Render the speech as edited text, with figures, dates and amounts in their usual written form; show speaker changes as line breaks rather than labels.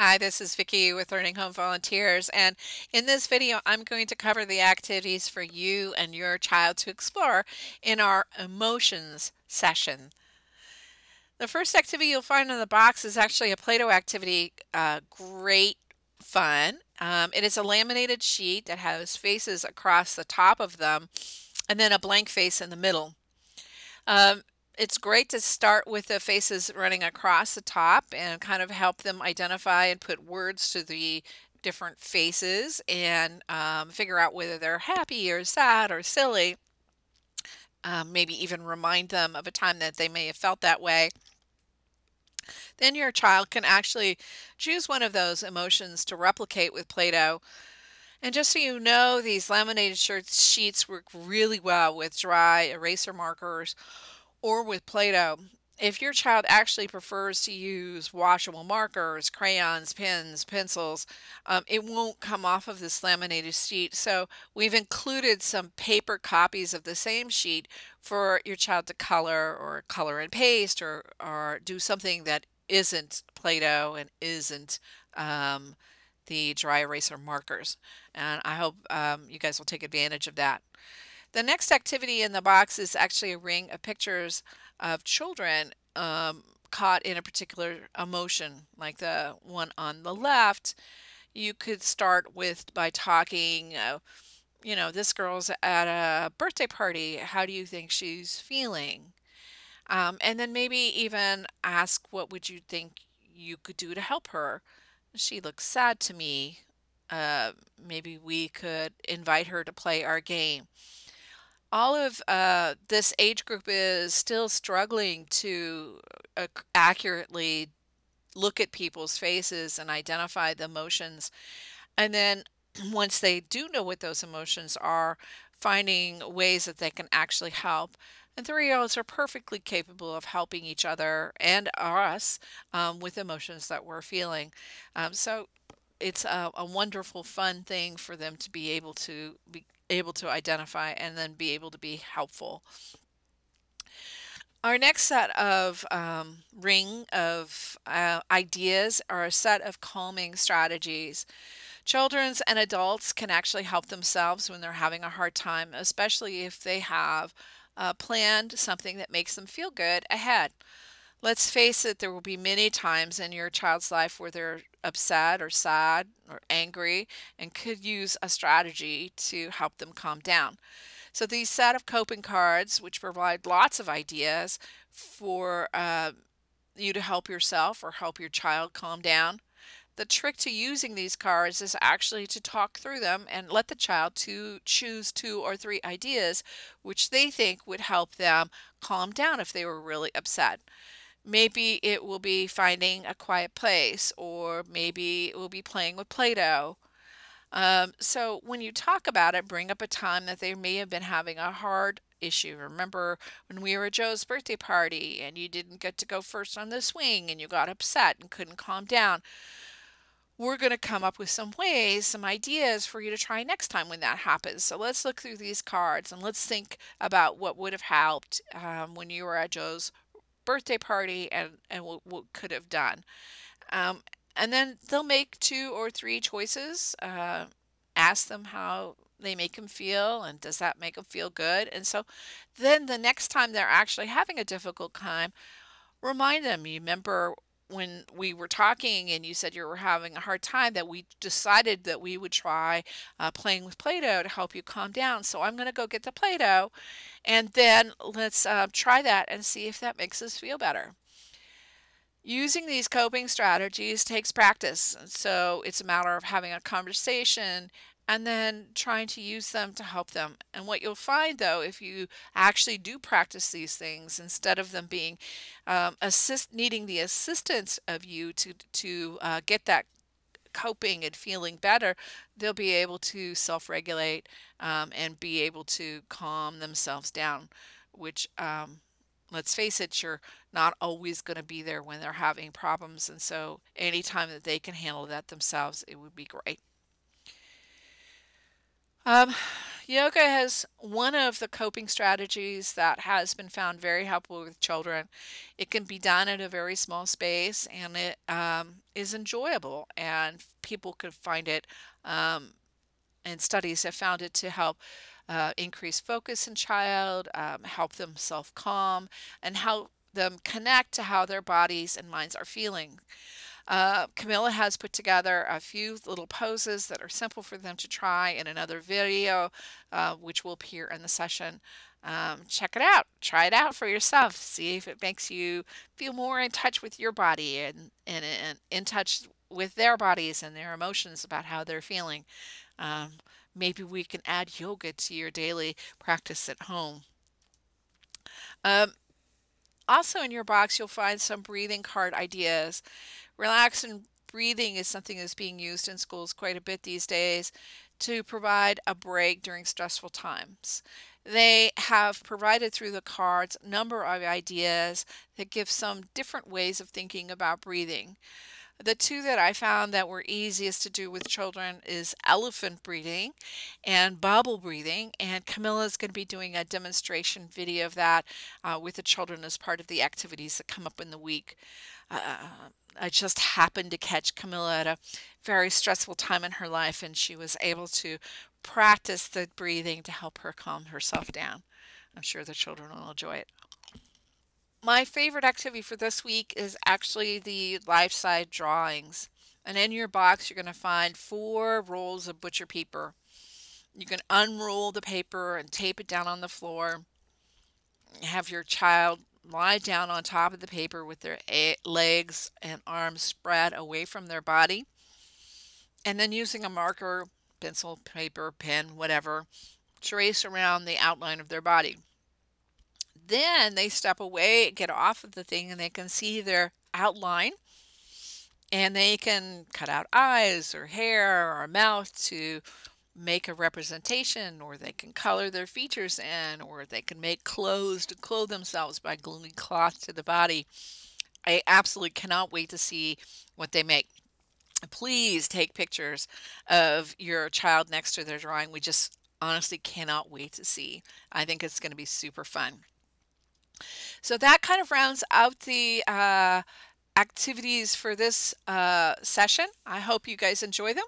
Hi, this is Vicki with Learning Home Volunteers, and in this video I'm going to cover the activities for you and your child to explore in our emotions session. The first activity you'll find in the box is actually a Plato activity. Great fun. It is a laminated sheet that has faces across the top of them and then a blank face in the middle. It's great to start with the faces running across the top and kind of help them identify and put words to the different faces and figure out whether they're happy or sad or silly. Maybe even remind them of a time that they may have felt that way. Then your child can actually choose one of those emotions to replicate with Play-Doh. And just so you know, these laminated sheets work really well with dry eraser markers or with Play-Doh. If your child actually prefers to use washable markers, crayons, pens, pencils, it won't come off of this laminated sheet. So we've included some paper copies of the same sheet for your child to color and paste or do something that isn't Play-Doh and isn't the dry eraser markers. And I hope you guys will take advantage of that. The next activity in the box is actually a ring of pictures of children caught in a particular emotion, like the one on the left. You could start with by talking, this girl's at a birthday party. How do you think she's feeling? And then maybe even ask, what would you think you could do to help her? She looks sad to me. Maybe we could invite her to play our game. All of this age group is still struggling to accurately look at people's faces and identify the emotions. And then once they do know what those emotions are, finding ways that they can actually help. And 3-year-olds are perfectly capable of helping each other and us with emotions that we're feeling. So it's a wonderful, fun thing for them to be able to identify and then be able to be helpful. Our next set of ring of ideas are a set of calming strategies. Children and adults can actually help themselves when they're having a hard time, especially if they have planned something that makes them feel good ahead. Let's face it, there will be many times in your child's life where they're upset or sad or angry and could use a strategy to help them calm down. So these set of coping cards, which provide lots of ideas for you to help yourself or help your child calm down. The trick to using these cards is actually to talk through them and let the child to choose 2 or 3 ideas which they think would help them calm down if they were really upset. Maybe it will be finding a quiet place, or maybe it will be playing with Play-Doh. So when you talk about it, bring up a time that they may have been having a hard issue. Remember when we were at Joe's birthday party and you didn't get to go first on the swing and you got upset and couldn't calm down. We're going to come up with some ways, some ideas for you to try next time when that happens. So let's look through these cards and let's think about what would have helped when you were at Joe's birthday party and what could have done. And then they'll make 2 or 3 choices. Ask them how they make them feel and does that make them feel good. And so then the next time they're actually having a difficult time, remind them, you remember when we were talking and you said you were having a hard time, that we decided that we would try playing with Play-Doh to help you calm down. So I'm going to go get the Play-Doh and then let's try that and see if that makes us feel better. Using these coping strategies takes practice, so it's a matter of having a conversation and then trying to use them to help them. And what you'll find, though, if you actually do practice these things, instead of them being needing the assistance of you to get that coping and feeling better, they'll be able to self-regulate and be able to calm themselves down, which let's face it, you're not always going to be there when they're having problems, and so anytime that they can handle that themselves, it would be great. Um, Yoga is one of the coping strategies that has been found very helpful with children. It can be done in a very small space, and it is enjoyable, and people could find it, and studies have found it to help increase focus in child, help them self-calm, and help them connect to how their bodies and minds are feeling. Camilla has put together a few little poses that are simple for them to try in another video, which will appear in the session. Check it out. Try it out for yourself. See if it makes you feel more in touch with your body and in touch with their bodies and their emotions about how they're feeling. Um, Maybe we can add yoga to your daily practice at home. Um, Also in your box, you'll find some breathing card ideas. Relaxing breathing is something that's being used in schools quite a bit these days to provide a break during stressful times. They have provided through the cards a number of ideas that give some different ways of thinking about breathing. The two that I found that were easiest to do with children is elephant breathing and bubble breathing. And Camilla is going to be doing a demonstration video of that with the children as part of the activities that come up in the week. I just happened to catch Camilla at a very stressful time in her life, and she was able to practice the breathing to help her calm herself down. I'm sure the children will enjoy it. My favorite activity for this week is actually the life-size drawings. And in your box, you're going to find 4 rolls of butcher paper. You can unroll the paper and tape it down on the floor. Have your child lie down on top of the paper with their legs and arms spread away from their body. And then using a marker, pencil, paper, pen, whatever, trace around the outline of their body. Then they step away, get off of the thing, and they can see their outline, and they can cut out eyes or hair or mouth to make a representation, or they can color their features in, or they can make clothes to clothe themselves by gluing cloth to the body. I absolutely cannot wait to see what they make. Please take pictures of your child next to their drawing. We just honestly cannot wait to see. I think it's going to be super fun. So that kind of rounds out the activities for this session. I hope you guys enjoy them.